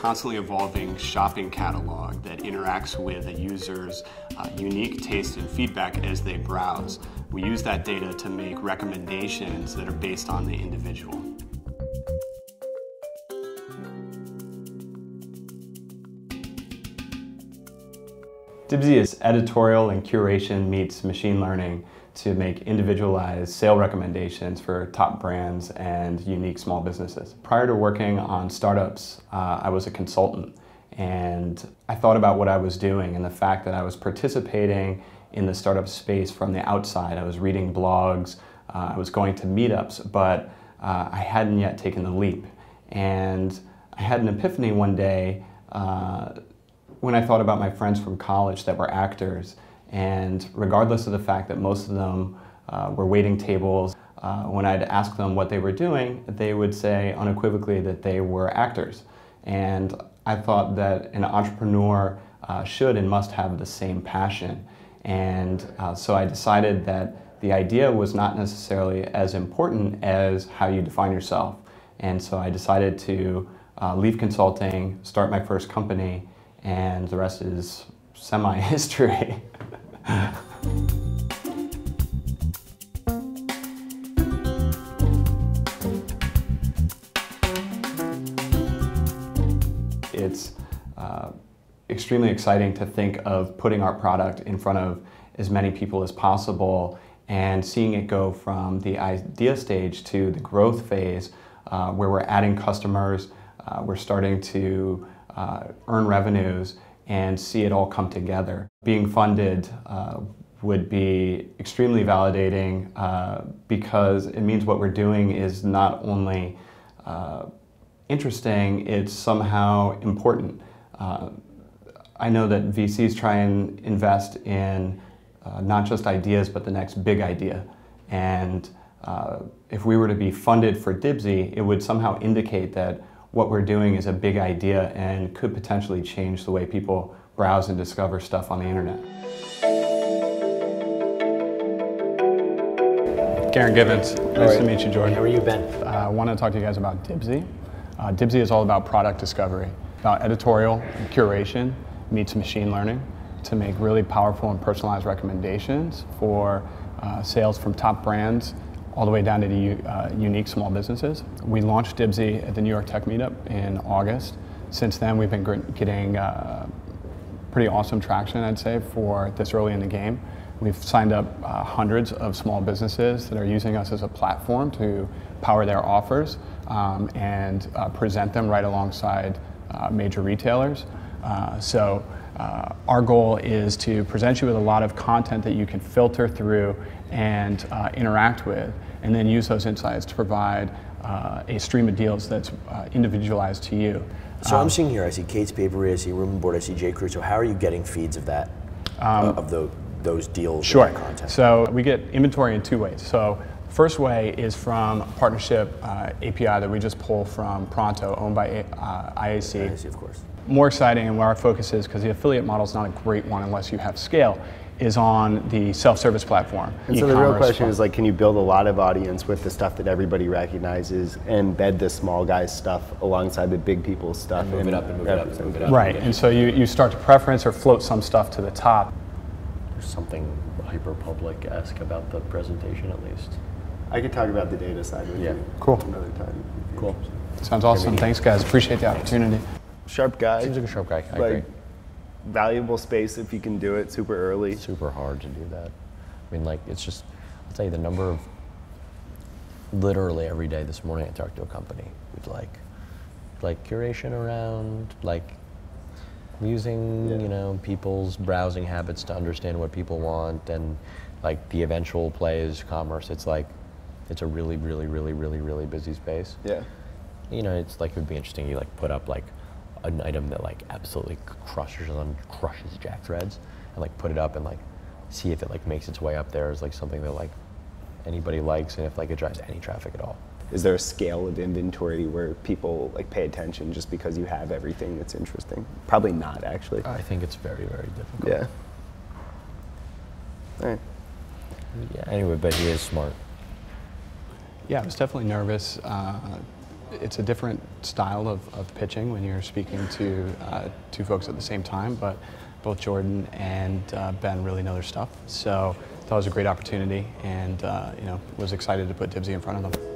constantly evolving shopping catalog that interacts with a user's unique taste and feedback as they browse. We use that data to make recommendations that are based on the individual. Dibsy is editorial and curation meets machine learning to make individualized sale recommendations for top brands and unique small businesses. Prior to working on startups, I was a consultant, and I thought about what I was doing and the fact that I was participating in the startup space from the outside. I was reading blogs, I was going to meetups, but I hadn't yet taken the leap. And I had an epiphany one day when I thought about my friends from college that were actors, and regardless of the fact that most of them were waiting tables, when I'd ask them what they were doing, they would say unequivocally that they were actors. And I thought that an entrepreneur should and must have the same passion. And so I decided that the idea was not necessarily as important as how you define yourself. And so I decided to leave consulting, start my first company, and the rest is semi-history. It's extremely exciting to think of putting our product in front of as many people as possible and seeing it go from the idea stage to the growth phase where we're adding customers, we're starting to earn revenues, and see it all come together. Being funded would be extremely validating because it means what we're doing is not only interesting, it's somehow important. I know that VCs try and invest in not just ideas, but the next big idea. And if we were to be funded for Dibsy, it would somehow indicate that what we're doing is a big idea and could potentially change the way people browse and discover stuff on the internet. Garen Givens, nice to meet you, Jordan. How are you, Ben? I want to talk to you guys about Dibsy. Dibsy is all about product discovery, about editorial and curation meets machine learning to make really powerful and personalized recommendations for sales from top brands all the way down to the unique small businesses. We launched Dibsy at the New York Tech Meetup in August. Since then, we've been getting pretty awesome traction, I'd say, for this early in the game. We've signed up hundreds of small businesses that are using us as a platform to power their offers and present them right alongside major retailers. So our goal is to present you with a lot of content that you can filter through and interact with, and then use those insights to provide a stream of deals that's individualized to you. So I'm seeing here, I see Kate's Papery, I see Room and Board, I see J. Crew. So how are you getting feeds of that, of those deals? Sure. And that content? So we get inventory in two ways. So first way is from a partnership API that we just pull from Pronto, owned by IAC. IAC, of course. More exciting, and where our focus is, because the affiliate model is not a great one unless you have scale, is on the self-service platform. And so the real question is, like, can you build a lot of audience with the stuff that everybody recognizes, and embed the small guys stuff alongside the big people's stuff? And move it up and move it up and move it up. Right, and so you start to preference or float some stuff to the top. There's something hyper-public-esque about the presentation, at least. I could talk about the data side with you Cool. another time. Cool. Sounds awesome. Thanks, guys. Appreciate the opportunity. Sharp guy. Seems like a sharp guy. I agree. Valuable space if you can do it super early. Super hard to do that. I mean, like, it's just, I'll tell you the number of, literally every day this morning I talked to a company with like curation around, like using, you know, people's browsing habits to understand what people want, and like the eventual play is commerce. It's like, it's a really, really, really, really, really busy space. Yeah. You know, it's like, it would be interesting, you like put up like an item that like absolutely crushes Jack Threads, and like put it up and like see if it like makes its way up there as like something that like anybody likes, and if like it drives any traffic at all. Is there a scale of inventory where people like pay attention just because you have everything that's interesting? Probably not, actually. I think it's very, very difficult. Yeah. All right. Yeah, anyway, but he is smart. Yeah, I was definitely nervous. it's a different style of pitching when you're speaking to two folks at the same time, but both Jordan and Ben really know their stuff. So that was a great opportunity, and was excited to put Dibsy in front of them.